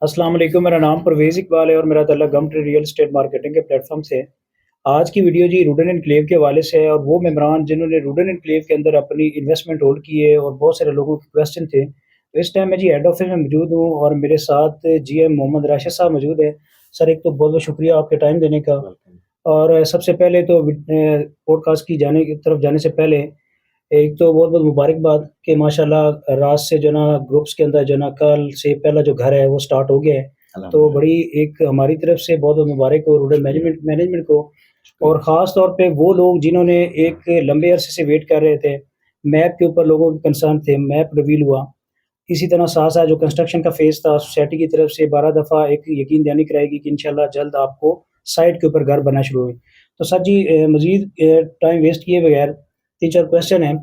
अस्सलाम वालेकुम, मेरा नाम परवेज़ इकबाल है और मेरा ताल्लुक गमट्री रियल एस्टेट मार्केटिंग के प्लेटफ़ॉर्म से है। आज की वीडियो जी रूडन एन्क्लेव के हवाले से है और वो मेंबरान जिन्होंने रूडन एन्क्लेव के अंदर अपनी इन्वेस्टमेंट होल्ड की है और बहुत सारे लोगों के क्वेश्चन थे। तो इस टाइम मैं जी हेड ऑफ़िस में मौजूद हूँ और मेरे साथ जीएम मोहम्मद राशिद साहब मौजूद हैं। सर एक तो बहुत-बहुत शुक्रिया आपके टाइम देने का वेलकम। और सबसे पहले तो पॉडकास्ट की जाने की तरफ जाने से पहले एक तो बहुत-बहुत मुबारकबाद कि माशाल्लाह रात से जो है ना ग्रुप्स के अंदर जो है ना कल से पहला जो घर है वो स्टार्ट हो गया है। तो अल्हम्दुलिल्लाह। बड़ी एक हमारी तरफ से बहुत-बहुत मुबारक हो रूरल शुक्रिया, मैनेजमेंट मैनेजमेंट को और शुक्रिया। ख़ास तौर पे वो लोग जिन्होंने एक लंबे अरसे से वेट कर रहे थे। मैप के ऊपर लोगों के कंसर्न थे, मैप रिवील हुआ। इसी तरह साथ-साथ जो कंस्ट्रक्शन का फ़ेज़ था सोसाइटी की तरफ से 12 दफ़ा एक यकीन दहानी कराई कि इंशाल्लाह जल्द आपको साइट के ऊपर घर बनना शुरू होए। तो सर जी मज़ीद टाइम वेस्ट किए बगैर 3-4 क्वेश्चन हैं।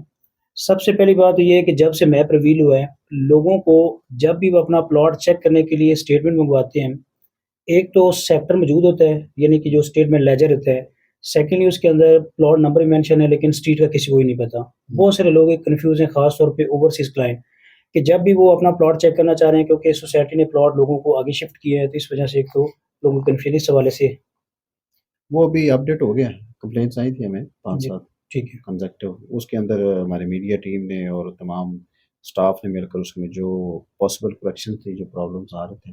सबसे पहली बात तो ये है कि जब से मैप रिवील हुआ है, लोगों को जब भी वो अपना प्लॉट चेक करने के लिए स्टेटमेंट मंगवाते हैं, एक तो सेक्टर मौजूद होता है, यानी कि जो स्टेटमेंट लेजर होता है। सेकंडली उसके अंदर प्लॉट नंबर भी मेंशन है लेकिन स्ट्रीट का किसी को ही नहीं पता। बहुत सारे लोग एक कन्फ्यूज़ हैं ख़ास तौर पे ओवरसीज़ क्लाइंट कि जब भी वो अपना प्लॉट चेक करना चाह रहे हैं क्योंकि सोसाइटी ने प्लॉट लोगों को आगे शिफ्ट किए हैं, तो इस वजह से एक तो लोगों को कन्फ्यूज़न इस हवाले से वो अभी अपडेट हो गया है, कंप्लेंट्स आई थी हमें जी, 5-7 ठीक है। कंसेक्टिव। उसके अंदर हमारी मीडिया टीम ने और तमाम स्टाफ ने मिलकर उसमें जो पॉसिबल करेक्शन थी, जो प्रॉब्लम्स आ रहे थे,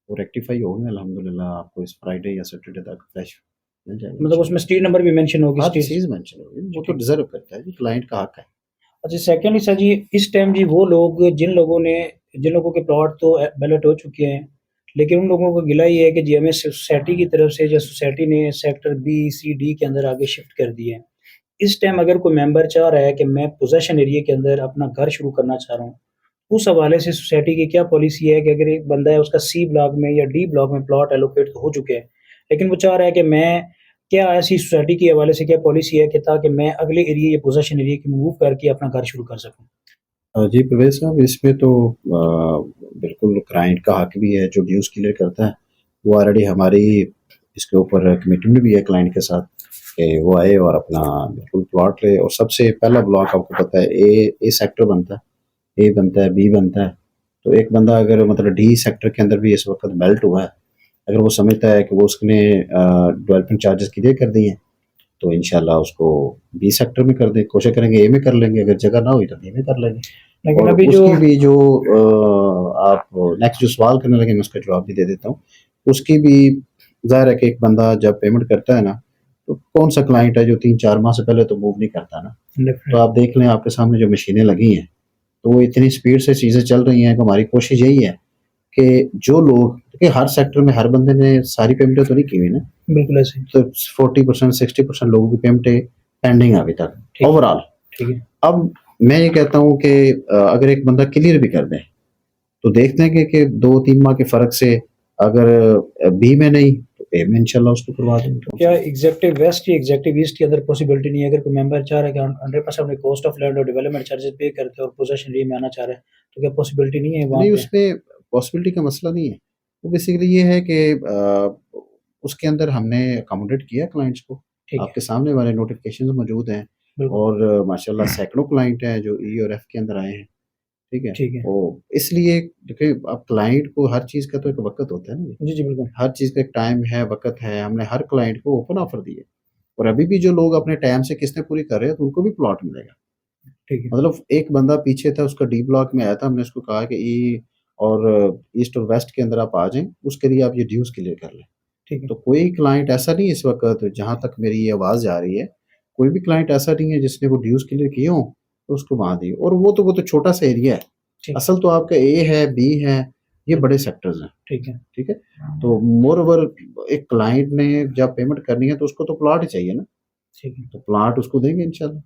वो रेक्टिफाई हो गए अल्हम्दुलिल्लाह। आपको इस फ्राइडे या सैटरडे तक फ्लैश मिल जाएगा मतलब उसमें इंशाल्लाह। स्ट्रीट नंबर भी मेंशन होगी हर स्ट्रीट चीज़ मेंशन होगी, वो तो ठीक। डिज़र्व करता है जी, क्लाइंट का हक है। अच्छा सेकंडली सर जी, इस टाइम जी वो लोग जिन लोगों के प्लॉट तो बैलेट हो चुके हैं, लेकिन उन लोगों को गिला ये है कि जी हमें सोसाइटी की तरफ से या सोसाइटी ने सेक्टर बी, सी, डी के अंदर आगे शिफ्ट कर दिए हैं। इस टाइम अगर कोई मेंबर चाह रहा है कि मैं पोज़ेशन एरिया के अंदर अपना घर शुरू करना चाह रहा हूँ, उस हवाले से सोसाइटी की क्या पॉलिसी है कि अगर एक बंदा है उसका सी ब्लॉक में या डी ब्लॉक में प्लॉट एलोकेट तो हो चुके हैं, लेकिन वो चाह रहा है कि मैं क्या ऐसी सोसाइटी के हवाले से क्या पॉलिसी है कि ताकि मैं अगले एरिया या पोज़ेशन एरिया की मूव करके अपना घर शुरू कर सकूँ? जी परवेज़ साहब, इसमें तो बिल्कुल क्लाइंट का हक भी है, जो ड्यूज़ क्लियर करता है। वो ऑलरेडी हमारी इसके ऊपर कमिटमेंट भी है क्लाइंट के साथ कि वो आए और अपना बिल्कुल प्लॉट ले। और सबसे पहला ब्लॉक आपको पता है ए सेक्टर बनता है, ए बनता है, बी बनता है। तो एक बंदा अगर मतलब डी सेक्टर के अंदर भी इस वक़्त बेल्ट हुआ है, अगर वो समझता है कि वो उसने डेवलपमेंट चार्जेज़ क्लियर कर दिए हैं, तो इंशाल्लाह उसको बी सेक्टर में कर दें, कोशिश करेंगे ए में कर लेंगे, अगर जगह ना हुई तो बी में कर लेंगे। लेकिन और अभी जो उसकी भी जो आप नेक्स्ट जो सवाल करने लगे मैं उसका जवाब भी दे देता हूँ। उसकी भी ज़ाहिर है कि एक बंदा जब पेमेंट करता है ना, तो कौन-सा क्लाइंट है जो 3-4 माह से पहले तो मूव नहीं करता ना। तो डेफ़िनेट आप देख लें आपके सामने जो मशीनें लगी हैं, तो वो इतनी स्पीड से चीज़ें चल रही हैं कि हमारी कोशिश यही है कि जो लोग, देखिए हर सेक्टर में हर बंदे ने सारी पेमेंटें तो नहीं की हुई ना। बिल्कुल ऐसे तो 40% 60% लोगों की पेमेंटें पेंडिंग है अभी तक ठीक है, ओवरऑल। ठीक है। अब मैं ये कहता हूँ कि अगर एक बंदा क्लियर भी कर दे, तो देखते हैं कि 2-3 माह के फ़र्क से अगर बी में नहीं तो ए में इंशाल्लाह उसको करवा देंगे, तो कौन सी क्या बात है। एग्ज़ेक्टिव वेस्ट या एग्ज़ेक्टिव ईस्ट के अंदर पॉसिबिलिटी नहीं है अगर कोई मेंबर चाह रहा है कि 100% अपने कॉस्ट ऑफ लैंड और डेवलपमेंट चार्जेज़ पे करके और पोज़ेशन एरिया में आना चाह रहा है, तो क्या पॉसिबिलिटी नहीं है वहाँ नहीं, पे? उसमें पॉसिबिलिटी का मसला नहीं है। वो बेसिकली ये है कि उसके अंदर हमने अकोमोडेट किया क्लाइंट्स को। ठीक है, आपके सामने हमारे नोटिफ़िकेशंस मौजूद हैं बिल्कुल, और माशाल्लाह सैकड़ों क्लाइंट हैं जो ई और एफ के अंदर आए हैं। ठीक है? ठीक है। तो इसलिए देखिए, अब क्लाइंट को हर चीज़ का तो एक वक़्त होता है ना जी। जी, जी, बिल्कुल। हर चीज़ का एक टाइम है, वक़्त है। हमने हर क्लाइंट को ओपन ऑफ़र दिए और अभी भी जो लोग अपने टाइम से किस्तें पूरी कर रहे हैं, तो उनको भी प्लॉट मिलेगा। ठीक है, मतलब एक बंदा पीछे था, उसका डी ब्लॉक में आया था, हमने उसको कहा कि ई और ईस्ट और वेस्ट के अंदर आप आ जाएँ, उसके लिए आप ये ड्यूज़ क्लियर कर लें। ठीक है, तो कोई क्लाइंट ऐसा नहीं है इस वक़्त, जहाँ तक मेरी ये आवाज़ जा रही है, कोई भी क्लाइंट ऐसा नहीं है जिसने वो ड्यूज़ क्लियर किए हों, तो उसको वहाँ दी। और वो तो छोटा-सा एरिया है। ठीक है, असल तो आपका ए है, बी है, ये बिल्कुल, बड़े सेक्टर्स हैं, ठीक है। ठीक है? तो मोreओवर एक क्लाइंट ने जब पेमेंट करनी है, तो उसको तो प्लॉट ही चाहिए ना, ठीक है। तो प्लॉट उसको देंगे इंशाल्लाह।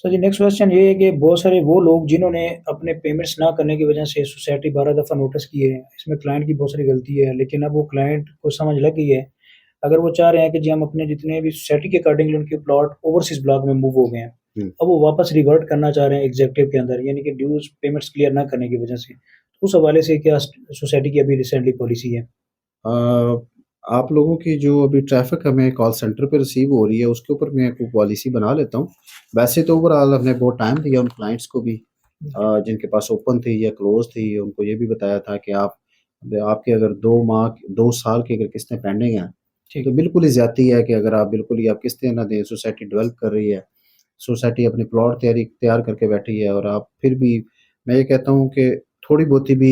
सर जी नेक्स्ट क्वेश्चन ये है कि बहुत सारे वो लोग जिन्होंने अपने पेमेंट्स ना करने की वजह से सोसाइटी 12 दफ़ा नोटिस किए हैं, इसमें क्लाइंट की बहुत सारी गलती है, लेकिन अब वो क्लाइंट को समझ लग गई है। अगर वो चाह रहे हैं कि जी हम अपने जितने भी सोसाइटी के अकॉर्डिंगली उनके प्लॉट ओवरसीज़ ब्लॉक में मूव हो गए हैं। हुँ। अब वो वापस रिवर्ट करना चाह रहे हैं एग्ज़ेक्टिव के अंदर यानी कि ड्यूज़ पेमेंट्स क्लियर ना करने की वजह से। तो उस हवाले से क्या सोसाइटी की अभी रिसेंटली पॉलिसी है? अ, आप लोगों की जो अभी ट्रैफ़िक हमें कॉल सेंटर पे रिसीव हो रही है, उसके ऊपर मैं कोई पॉलिसी बना लेता हूँ। वैसे तो ओवरऑल हमने बहुत टाइम दिया उन क्लाइंट्स को भी, जिनके पास ओपन थी या क्लोज़ थी, उनको ये भी बताया था कि आप आपके अगर 2 माह 2 साल की अगर किस्तें पेंडिंग हैं, तो ठीक। बिल्कुल ही ज़्यादती है कि अगर आप बिल्कुल ही आप किस्तें ना दें, सोसाइटी डेवलप कर रही है, सोसाइटी अपने प्लॉट तैयार करके बैठी है और आप फिर भी मैं ये कहता हूँ कि थोड़ी बहुती भी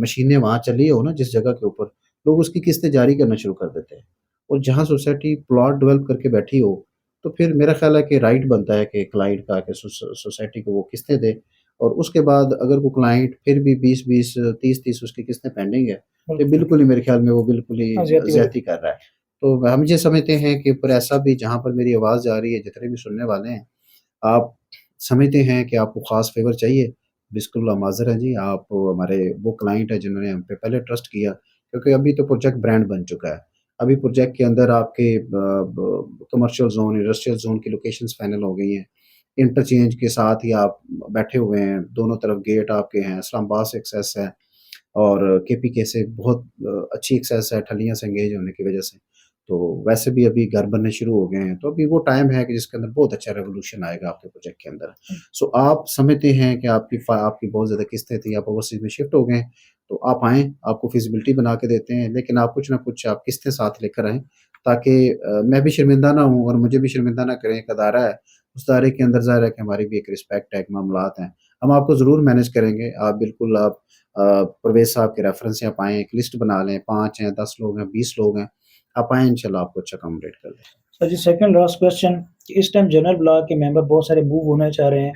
मशीनें वहाँ चली हो ना जिस जगह के ऊपर, लोग उसकी किस्तें जारी करना शुरू कर देते हैं। और जहाँ सोसाइटी प्लॉट डेवलप करके बैठी हो, तो फिर मेरा ख़्याल है कि राइट बनता है कि क्लाइंट का कि सोसाइटी को वो किस्तें दे और उसके बाद अगर वो क्लाइंट फिर भी 20-20, 30-30 उसकी किस्तें पेंडिंग है, तो बिल्कुल। बिल्कुल ही मेरे ख़्याल में वो बिल्कुल ही हाँ, ज़्यादती वाली। ज़्यादती कर रहा है। तो हम ये समझते हैं कि पर ऐसा भी जहाँ पर मेरी आवाज़ जा रही है, जितने भी सुनने वाले हैं, आप समझते हैं कि आपको ख़ास फ़ेवर चाहिए, बिल्कुल हम हाज़िर हैं जी। आप हमारे वो क्लाइंट हैं जिन्होंने हम पे पहले ट्रस्ट किया, क्योंकि अभी तो प्रोजेक्ट ब्रांड बन चुका है। अभी प्रोजेक्ट के अंदर आपके कमर्शियल ज़ोन, इंडस्ट्रियल ज़ोन की लोकेशंस फाइनल हो गई हैं। इंटरचेंज के साथ ही आप बैठे हुए हैं, दोनों तरफ गेट आपके हैं, इस्लामाबाद से एक्सेस है और केपीके से बहुत अच्छी एक्सेस है ठलियाँ से एंगेज होने की वजह से। तो वैसे भी अभी घर बनने शुरू हो गए हैं, तो अभी वो टाइम है कि जिसके अंदर बहुत अच्छा रेवोल्यूशन आएगा आपके प्रोजेक्ट के अंदर। सो आप समझते हैं कि आपकी बहुत ज़्यादा किस्तें थी, आप ओवरसीज़ में शिफ्ट हो गए हैं, तो आप आएँ, आपको फिज़िबिलिटी बना के देते हैं, लेकिन आप कुछ ना कुछ आप किस्तें साथ लेकर आएँ, ताकि मैं भी शर्मिंदा ना हूँ और मुझे भी शर्मिंदा ना करें। एक अदारा है, उस दायरे के अंदर ज़ाहिर है कि हमारी भी एक रिस्पेक्ट है, एक मामलात हैं। हम आपको ज़रूर मैनेज करेंगे, आप बिल्कुल आप परवेज़ साहब के रेफ़रेंस से आप आएँ, एक लिस्ट बना लें, 5 हैं, 10 लोग हैं, 20 लोग हैं, आप आएँ इंशाल्लाह आपको अच्छा अकोमोडेट कर देंगे। सर जी, सेकंड लास्ट क्वेश्चन कि इस टाइम जनरल ब्लॉक के मेंबर बहुत सारे मूव होना चाह रहे हैं।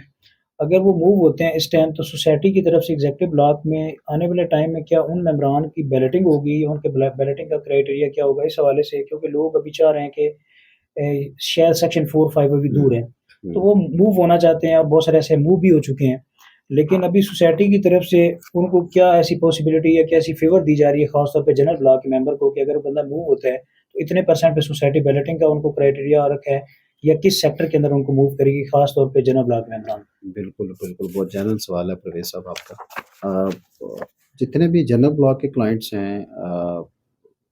अगर वो मूव होते हैं इस टाइम तो सोसाइटी की तरफ से एग्ज़ेक्टिव ब्लॉक में आने वाले टाइम में क्या उन मेंबरान की बैलेटिंग होगी? उनके बैलेटिंग का क्राइटेरिया क्या होगा इस हवाले से? क्योंकि लोग अभी चाह रहे हैं कि शायद सेक्शन 4-5 अभी हुँ, दूर है। तो हुँ। वो मूव होना चाहते हैं और बहुत सारे ऐसे मूव भी हो चुके हैं। लेकिन अभी सोसाइटी की तरफ से उनको क्या ऐसी पॉसिबिलिटी या क्या ऐसी फ़ेवर दी जा रही है ख़ास तौर पे जनरल ब्लॉक के मेंबर को कि अगर बंदा मूव होता है, तो इतने परसेंट पे सोसाइटी बैलेटिंग का उनको क्राइटेरिया रखा है या किस सेक्टर के अंदर उनको मूव करेगी ख़ास तौर पे जनरल ब्लॉक मेंबरान? बिल्कुल, बिल्कुल, बहुत जेन्युइन सवाल है परवेज़ साहब आपका। जितने भी जनरल ब्लॉक के क्लाइंट्स हैं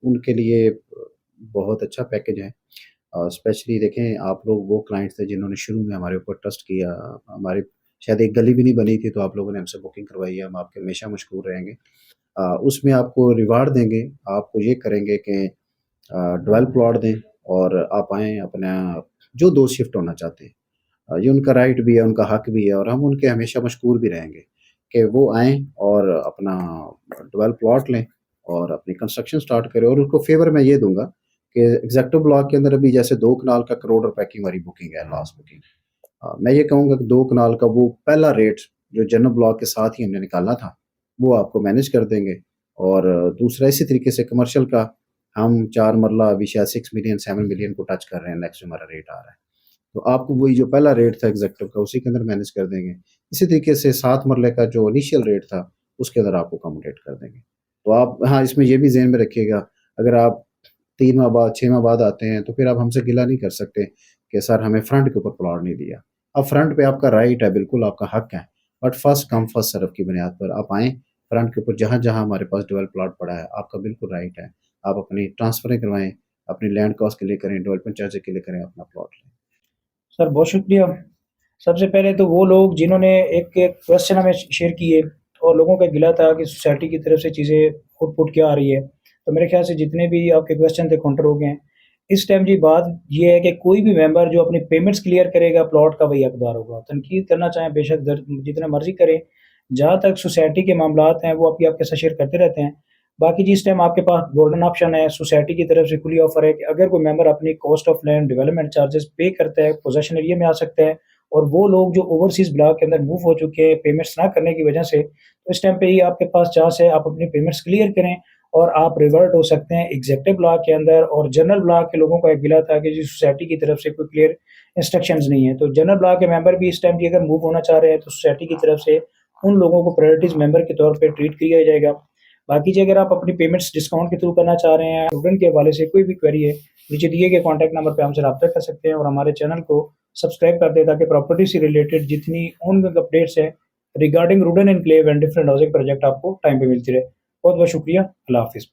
उनके लिए बहुत अच्छा पैकेज है। स्पेशली देखें आप लोग वो क्लाइंट्स थे जिन्होंने शुरू में हमारे ऊपर ट्रस्ट किया। हमारे शायद एक गली भी नहीं बनी थी तो आप लोगों ने हमसे बुकिंग करवाई है, हम आपके हमेशा मशकूर रहेंगे। उसमें आपको रिवार्ड देंगे, आपको ये करेंगे कि डवेल प्लॉट दें और आप आएँ अपना जो 2 शिफ्ट होना चाहते हैं। ये उनका राइट भी है, उनका हक भी है और हम उनके हमेशा मशकूर भी रहेंगे कि वो आएँ और अपना 12 प्लॉट लें और अपनी कंस्ट्रक्शन स्टार्ट करें और उनको फ़ेवर मैं ये दूँगा कि एग्ज़ेक्टिव ब्लॉक के अंदर अभी जैसे 2 कनाल का करोड़ रुपए की हमारी बुकिंग है, लास्ट बुकिंग। मैं ये कहूँगा कि 2 कनाल का वो पहला रेट जो जनरल ब्लॉक के साथ ही हमने निकाला था, वो आपको मैनेज कर देंगे और दूसरा इसी तरीके से कमर्शियल का हम 4 मरला अभी शायद 6 मिलियन, 7 मिलियन को टच कर रहे हैं, नेक्स्ट जो हमारा रेट आ रहा है। तो आपको वही जो पहला रेट था एग्ज़ेक्टिव का उसी के अंदर मैनेज कर देंगे। इसी तरीके से 7 मरले का जो इनिशियल रेट था, उसके अंदर आपको अकोमोडेट कर देंगे। तो आप हाँ, इसमें ये भी ज़हन में रखिएगा, अगर आप 3 माह बाद, 6 माह बाद आते हैं, तो फिर आप हमसे गिला नहीं कर सकते कि सर हमें फ्रंट के ऊपर प्लॉट नहीं दिया। अब फ्रंट पे आपका राइट है, बिल्कुल आपका हक है, but first come first serve की बुनियाद पर आप आएँ, फ्रंट के ऊपर जहाँ-जहाँ हमारे पास डेवलप प्लॉट पड़ा है, आपका बिल्कुल राइट है। आप अपनी ट्रांसफ़रें करवाएँ, अपनी लैंड कॉस्ट क्लियर करें, डेवलपमेंट चार्ज क्लियर करें, अपना प्लॉट लें। सर बहुत शुक्रिया। सबसे पहले तो वो लोग जिन्होंने एक एक क्वेश्चन हमें शेयर किए और लोगों का गिला था कि सोसाइटी की तरफ से चीज़ें आउटपुट क्या आ रही है। तो मेरे ख़्याल से जितने भी आपके क्वेश्चन थे काउंटर हो गए हैं। इस टाइम जी बात ये है कि कोई भी मेंबर जो अपनी पेमेंट्स क्लियर करेगा प्लॉट का वही हकदार होगा। तनकीद करना चाहें बेशक जितना मर्ज़ी करें। जहाँ तक सोसाइटी के मामलात हैं वो आपके साथ शेयर करते रहते हैं। बाकी जी इस टाइम आपके पास गोल्डन ऑप्शन है, सोसाइटी की तरफ से खुली ऑफ़र है कि अगर कोई मेंबर अपनी cost of land development charges पे करता है, पोज़ेशन एरिया में आ सकता है और वो लोग जो ओवरसीज़ ब्लॉक के अंदर मूव हो चुके हैं पेमेंट्स ना करने की वजह से, तो इस टाइम पे ही आपके पास चांस है आप अपनी पेमेंट्स क्लियर करें और आप रिवर्ट हो सकते हैं एग्ज़ेक्टिव ब्लॉक के अंदर और जनरल ब्लॉक के लोगों का एक गिला था कि जी सोसाइटी की तरफ से कोई क्लियर इंस्ट्रक्शंस नहीं है। तो जनरल ब्लॉक के मेंबर भी इस टाइम जी अगर मूव होना चाह रहे हैं तो सोसाइटी की तरफ से उन लोगों को प्रायोरिटीज़ मेंबर के तौर पे ट्रीट किया जाएगा। बाकी जी अगर आप अपनी पेमेंट्स डिस्काउंट के थ्रू करना चाह रहे हैं, स्टूडेंट के हवाले से कोई भी क्वेरी है, नीचे दिए गए कॉन्टैक्ट नंबर पे हमसे राब्ता कर सकते हैं और हमारे चैनल को सब्सक्राइब कर दें ताकि प्रॉपर्टी से रिलेटेड जितनी ऑनगोइंग अपडेट्स हैं regarding wooden enclave and different housing project आपको टाइम पे मिलती रहे। बहुत-बहुत शुक्रिया। अल्लाह हाफ़िज़।